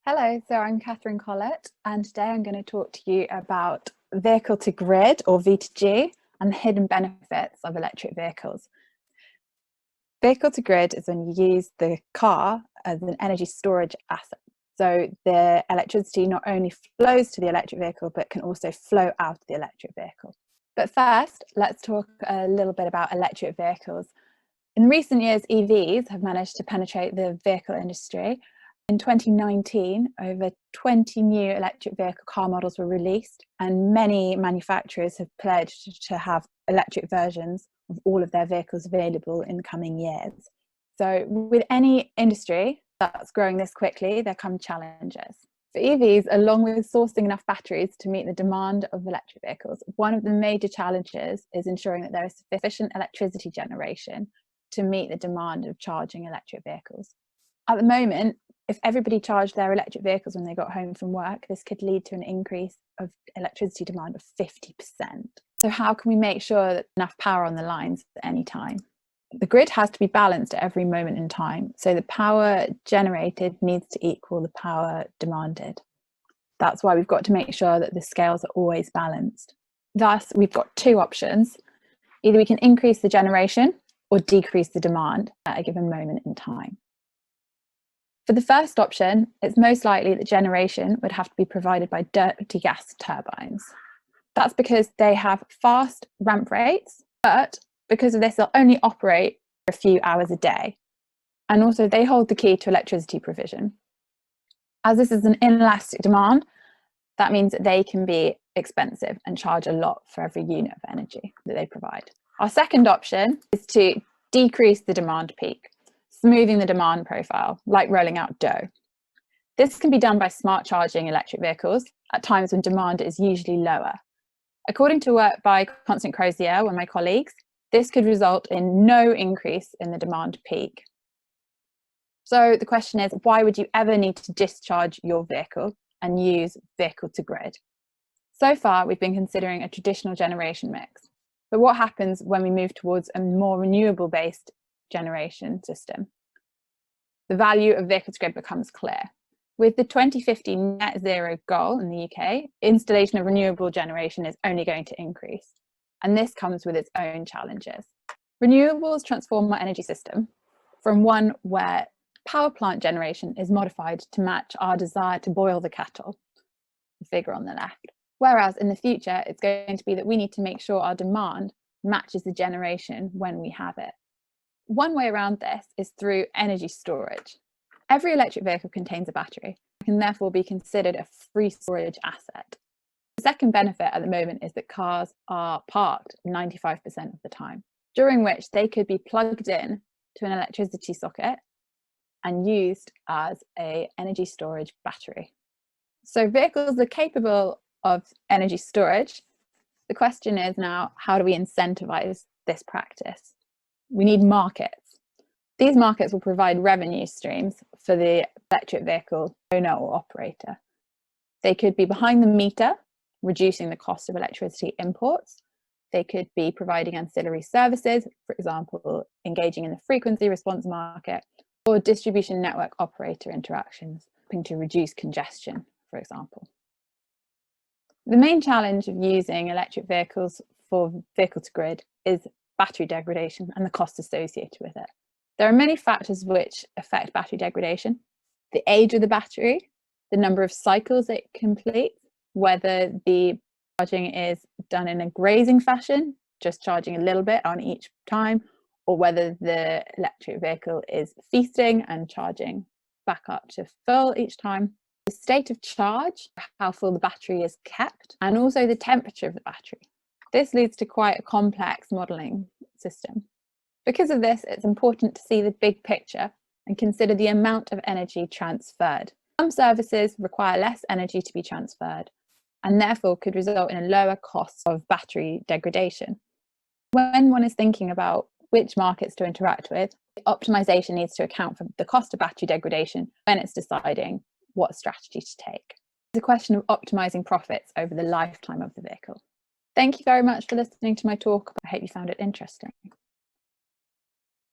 Hello, so I'm Katherine Collett, and today I'm going to talk to you about vehicle to grid, or V2G, and the hidden benefits of electric vehicles. Vehicle to grid is when you use the car as an energy storage asset. So the electricity not only flows to the electric vehicle, but can also flow out of the electric vehicle. But first, let's talk a little bit about electric vehicles. In recent years, EVs have managed to penetrate the vehicle industry. In 2019, over 20 new electric vehicle car models were released, and many manufacturers have pledged to have electric versions of all of their vehicles available in the coming years. So with any industry that's growing this quickly, there come challenges. For EVs, along with sourcing enough batteries to meet the demand of electric vehicles, one of the major challenges is ensuring that there is sufficient electricity generation to meet the demand of charging electric vehicles. At the moment, if everybody charged their electric vehicles when they got home from work, this could lead to an increase of electricity demand of 50%. So how can we make sure that enough power on the lines at any time? The grid has to be balanced at every moment in time. So the power generated needs to equal the power demanded. That's why we've got to make sure that the scales are always balanced. Thus, we've got two options. Either we can increase the generation or decrease the demand at a given moment in time. For the first option, it's most likely that generation would have to be provided by dirty gas turbines. That's because they have fast ramp rates, but because of this, they'll only operate for a few hours a day. And also they hold the key to electricity provision. As this is an inelastic demand, that means that they can be expensive and charge a lot for every unit of energy that they provide. Our second option is to decrease the demand peak, smoothing the demand profile, like rolling out dough. This can be done by smart charging electric vehicles at times when demand is usually lower. According to work by Constant Crozier, one of my colleagues, this could result in no increase in the demand peak. So the question is, why would you ever need to discharge your vehicle and use vehicle to grid? So far, we've been considering a traditional generation mix. But what happens when we move towards a more renewable-based generation system? The value of vehicle to grid becomes clear. With the 2050 net zero goal in the UK, installation of renewable generation is only going to increase. And this comes with its own challenges. Renewables transform our energy system from one where power plant generation is modified to match our desire to boil the kettle, the figure on the left. Whereas in the future, it's going to be that we need to make sure our demand matches the generation when we have it. One way around this is through energy storage. Every electric vehicle contains a battery and can therefore be considered a free storage asset. The second benefit at the moment is that cars are parked 95% of the time, during which they could be plugged in to an electricity socket and used as an energy storage battery. So vehicles are capable of energy storage. The question is now, how do we incentivize this practice? We need markets. These markets will provide revenue streams for the electric vehicle owner or operator. They could be behind the meter, reducing the cost of electricity imports. They could be providing ancillary services, for example, engaging in the frequency response market, or distribution network operator interactions, helping to reduce congestion, for example. The main challenge of using electric vehicles for vehicle to grid is battery degradation and the cost associated with it. There are many factors which affect battery degradation: the age of the battery, the number of cycles it completes, whether the charging is done in a grazing fashion, just charging a little bit on each time, or whether the electric vehicle is feasting and charging back up to full each time, the state of charge, how full the battery is kept, and also the temperature of the battery. This leads to quite a complex modelling system. Because of this, it's important to see the big picture and consider the amount of energy transferred. Some services require less energy to be transferred and therefore could result in a lower cost of battery degradation. When one is thinking about which markets to interact with, optimization needs to account for the cost of battery degradation when it's deciding what strategy to take. It's a question of optimizing profits over the lifetime of the vehicle. Thank you very much for listening to my talk. I hope you found it interesting.